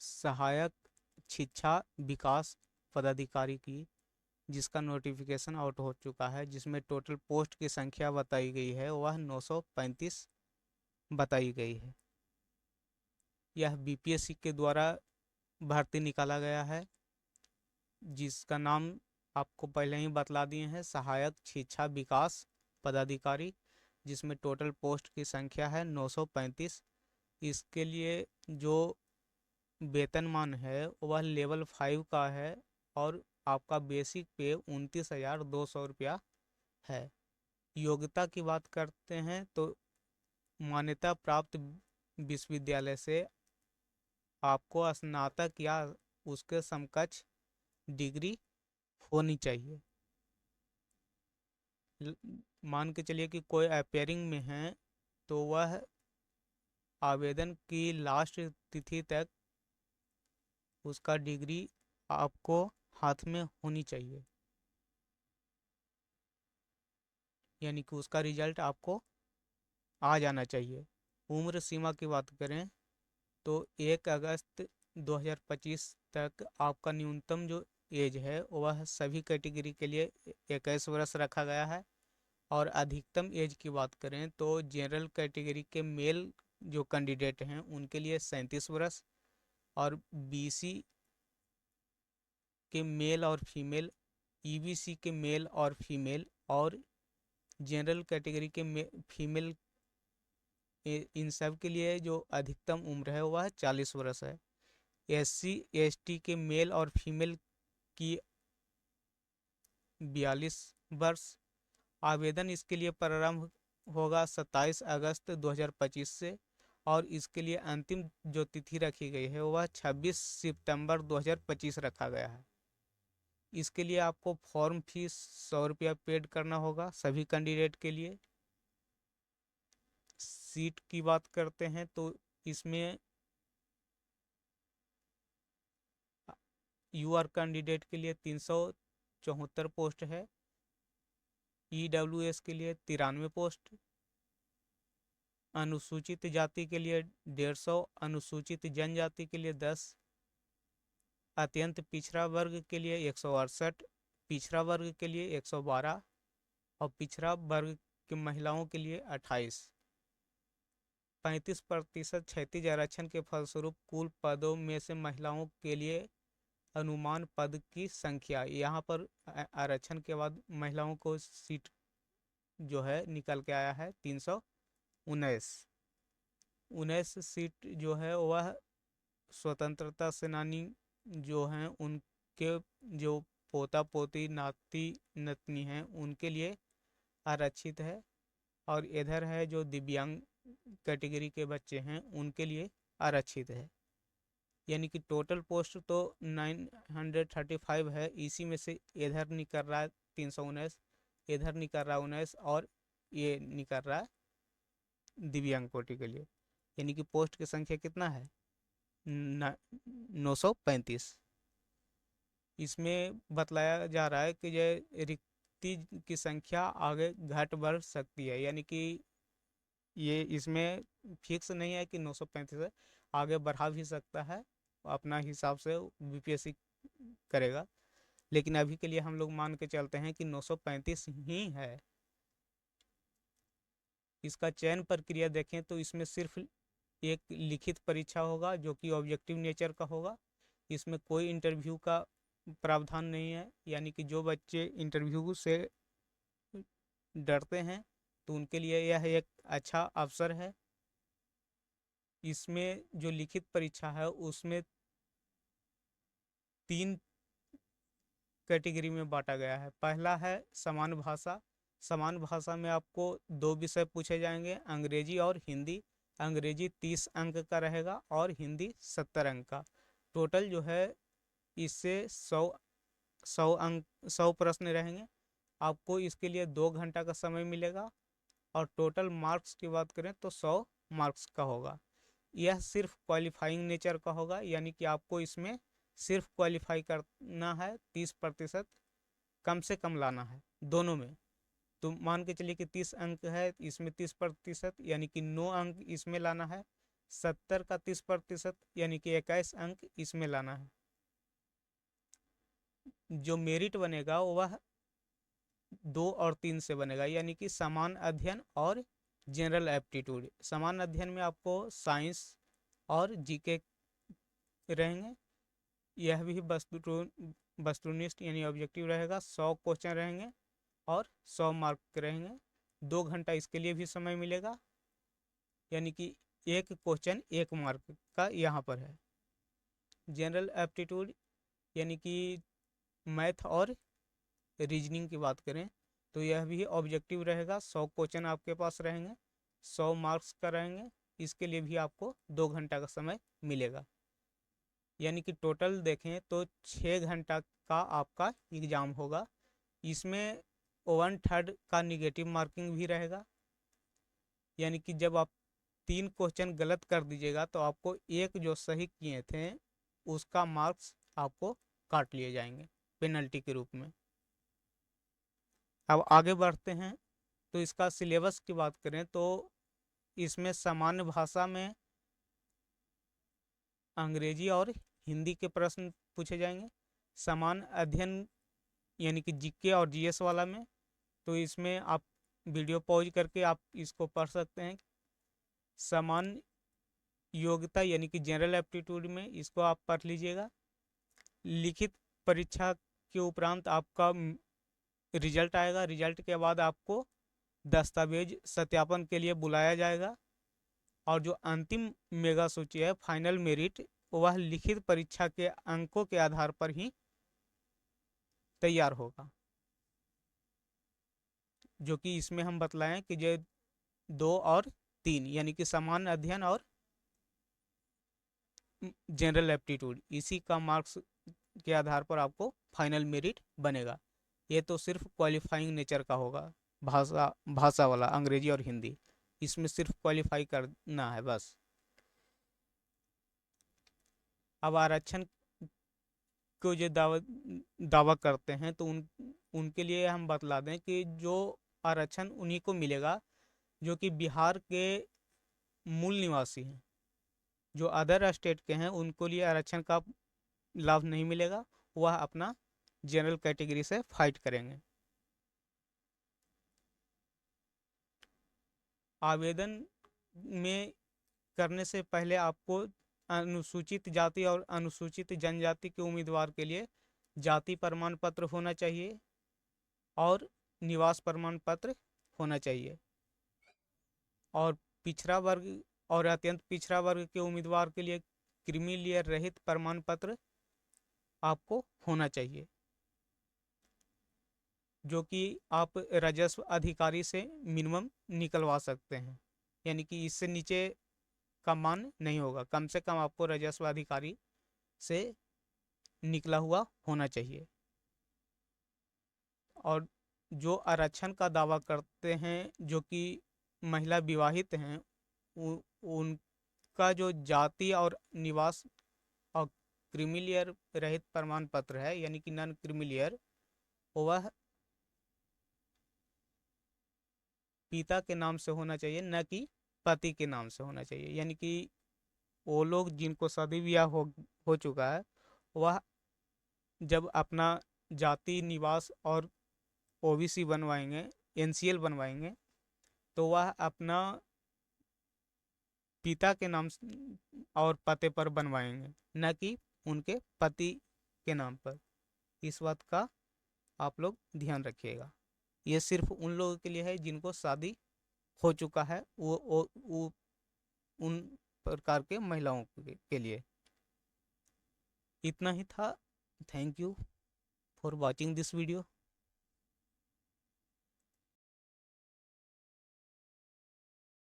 सहायक शिक्षा विकास पदाधिकारी की, जिसका नोटिफिकेशन आउट हो चुका है, जिसमें टोटल पोस्ट की संख्या बताई गई है वह 935 बताई गई है। यह बीपीएससी के द्वारा भर्ती निकाला गया है, जिसका नाम आपको पहले ही बतला दिए हैं, सहायक शिक्षा विकास पदाधिकारी, जिसमें टोटल पोस्ट की संख्या है 935। इसके लिए जो वेतनमान है वह लेवल 5 का है, और आपका बेसिक पे 29,200 रुपया है। योग्यता की बात करते हैं तो मान्यता प्राप्त विश्वविद्यालय से आपको स्नातक या उसके समकक्ष डिग्री होनी चाहिए। मान के चलिए कि कोई अपेयरिंग में है तो वह आवेदन की लास्ट तिथि तक उसका डिग्री आपको हाथ में होनी चाहिए, यानी कि उसका रिजल्ट आपको आ जाना चाहिए। उम्र सीमा की बात करें तो 1 अगस्त 2025 तक आपका न्यूनतम जो एज है वह सभी कैटेगरी के लिए 21 वर्ष रखा गया है। और अधिकतम एज की बात करें तो जनरल कैटेगरी के मेल जो कैंडिडेट हैं उनके लिए 37 वर्ष, और बीसी के मेल और फीमेल, ईबीसी के मेल और फीमेल, और जनरल कैटेगरी के फीमेल, इन सब के लिए जो अधिकतम उम्र है वह 40 वर्ष है। एससी एसटी के मेल और फीमेल की 42 वर्ष। आवेदन इसके लिए प्रारंभ होगा 27 अगस्त 2025 से, और इसके लिए अंतिम जो तिथि रखी गई है वह 26 सितंबर 2025 रखा गया है। इसके लिए आपको फॉर्म फीस 100 रुपया पेड करना होगा सभी कैंडिडेट के लिए। सीट की बात करते हैं तो इसमें यूआर कैंडिडेट के लिए 374 पोस्ट है, ईडब्ल्यूएस के लिए 93 पोस्ट, अनुसूचित जाति के लिए 150, अनुसूचित जनजाति के लिए 10, अत्यंत पिछड़ा वर्ग के लिए 168, पिछड़ा वर्ग के लिए 112, और पिछड़ा वर्ग की महिलाओं के लिए 28। 35% क्षैतिज आरक्षण के फलस्वरूप कुल पदों में से महिलाओं के लिए अनुमान पद की संख्या, यहाँ पर आरक्षण के बाद महिलाओं को सीट जो है निकल के आया है 319। 19 सीट जो है वह स्वतंत्रता सेनानी जो हैं उनके जो पोता पोती नाती नतनी हैं उनके लिए आरक्षित है। और इधर है जो दिव्यांग कैटेगरी के बच्चे हैं उनके लिए आरक्षित है। यानी कि टोटल पोस्ट तो 935 है, इसी में से इधर निकल रहा है 319, इधर निकल रहा है 19, और ये निकल रहा है दिव्यांग कोटि के लिए। यानी कि पोस्ट की संख्या कितना है 935। इसमें बतलाया जा रहा है कि ये रिक्ति की संख्या आगे घट बढ़ सकती है, यानी कि ये इसमें फिक्स नहीं है कि 935 है, आगे बढ़ा भी सकता है, अपना हिसाब से बीपीएससी करेगा। लेकिन अभी के लिए हम लोग मान के चलते हैं कि 935 ही है। इसका चयन प्रक्रिया देखें तो इसमें सिर्फ एक लिखित परीक्षा होगा जो कि ऑब्जेक्टिव नेचर का होगा। इसमें कोई इंटरव्यू का प्रावधान नहीं है, यानी कि जो बच्चे इंटरव्यू से डरते हैं तो उनके लिए यह एक अच्छा अवसर है। इसमें जो लिखित परीक्षा है उसमें 3 कैटेगरी में बांटा गया है। पहला है समान भाषा। समान भाषा में आपको 2 विषय पूछे जाएंगे, अंग्रेजी और हिंदी। अंग्रेजी 30 अंक का रहेगा और हिंदी 70 अंक का। टोटल जो है इससे 100 प्रश्न रहेंगे। आपको इसके लिए 2 घंटा का समय मिलेगा, और टोटल मार्क्स की बात करें तो 100 मार्क्स का होगा। यह सिर्फ क्वालिफाइंग नेचर का होगा, यानी कि आपको इसमें सिर्फ क्वालिफाई करना है, 30% कम से कम लाना है दोनों में। तो मान के चलिए कि 30 अंक है, इसमें 30%, यानी कि 9 अंक इसमें लाना है, 70 का 30% यानी कि 21 अंक इसमें लाना है। जो मेरिट बनेगा वह 2 और 3 से बनेगा, यानी कि समान अध्ययन और जनरल एप्टीट्यूड। समान अध्ययन में आपको साइंस और जीके रहेंगे। यह भी वस्तुनिष्ठ यानी ऑब्जेक्टिव रहेगा। 100 क्वेश्चन रहेंगे और 100 मार्क के रहेंगे। 2 घंटा इसके लिए भी समय मिलेगा, यानी कि एक क्वेश्चन 1 मार्क का यहाँ पर है। जनरल एप्टीट्यूड यानी कि मैथ और रीजनिंग की बात करें तो यह भी ऑब्जेक्टिव रहेगा। 100 क्वेश्चन आपके पास रहेंगे, 100 मार्क्स का रहेंगे। इसके लिए भी आपको 2 घंटा का समय मिलेगा, यानी कि टोटल देखें तो 6 घंटा का आपका एग्ज़ाम होगा। इसमें 1/3 का निगेटिव मार्किंग भी रहेगा, यानी कि जब आप 3 क्वेश्चन गलत कर दीजिएगा तो आपको एक जो सही किए थे उसका मार्क्स आपको काट लिए जाएंगे पेनल्टी के रूप में। अब आगे बढ़ते हैं तो इसका सिलेबस की बात करें तो इसमें सामान्य भाषा में अंग्रेजी और हिंदी के प्रश्न पूछे जाएंगे। समान अध्ययन यानी कि जीके और जीएस वाला में तो इसमें आप वीडियो पॉज करके आप इसको पढ़ सकते हैं। समान योग्यता यानी कि जनरल एप्टीट्यूड में इसको आप पढ़ लीजिएगा। लिखित परीक्षा के उपरांत आपका रिजल्ट आएगा। रिजल्ट के बाद आपको दस्तावेज सत्यापन के लिए बुलाया जाएगा और जो अंतिम मेगा सूची है फाइनल मेरिट वह लिखित परीक्षा के अंकों के आधार पर ही तैयार होगा, जो कि इसमें हम बतलाएं कि जो 2 और 3 यानी कि सामान्य अध्ययन और जनरल एप्टीट्यूड इसी का मार्क्स के आधार पर आपको फाइनल मेरिट बनेगा। ये तो सिर्फ क्वालिफाइंग नेचर का होगा। भाषा वाला अंग्रेजी और हिंदी इसमें सिर्फ क्वालिफाई करना है बस। अब आरक्षण को जो दावा करते हैं तो उनके लिए हम बतला दें कि जो आरक्षण उन्हीं को मिलेगा जो कि बिहार के मूल निवासी हैं। जो अदर स्टेट के हैं उनको लिए आरक्षण का लाभ नहीं मिलेगा, वह अपना जनरल कैटेगरी से फाइट करेंगे। आवेदन में करने से पहले आपको अनुसूचित जाति और अनुसूचित जनजाति के उम्मीदवार के लिए जाति प्रमाण पत्र होना चाहिए और निवास प्रमाण पत्र होना चाहिए। और पिछड़ा वर्ग और अत्यंत पिछड़ा वर्ग के उम्मीदवार के लिए क्रीमी लेयर रहित प्रमाण पत्र आपको होना चाहिए, जो कि आप राजस्व अधिकारी से मिनिमम निकलवा सकते हैं, यानी कि इससे नीचे का मान नहीं होगा। कम से कम आपको राजस्व अधिकारी से निकला हुआ होना चाहिए। और जो आरक्षण का दावा करते हैं जो कि महिला विवाहित हैं उनका जो जाति और निवास और क्रीमिलियर रहित प्रमाण पत्र है यानी कि नॉन क्रीमिलियर, वह पिता के नाम से होना चाहिए, न कि पति के नाम से होना चाहिए। यानी कि वो लोग जिनको शादी ब्याह हो चुका है वह जब अपना जाति निवास और ओबीसी बनवाएंगे, एनसीएल बनवाएंगे, तो वह अपना पिता के नाम और पते पर बनवाएंगे, न कि उनके पति के नाम पर। इस बात का आप लोग ध्यान रखिएगा। ये सिर्फ उन लोगों के लिए है जिनको शादी हो चुका है, वो उन प्रकार के महिलाओं के लिए। इतना ही था। Thank you for watching this video.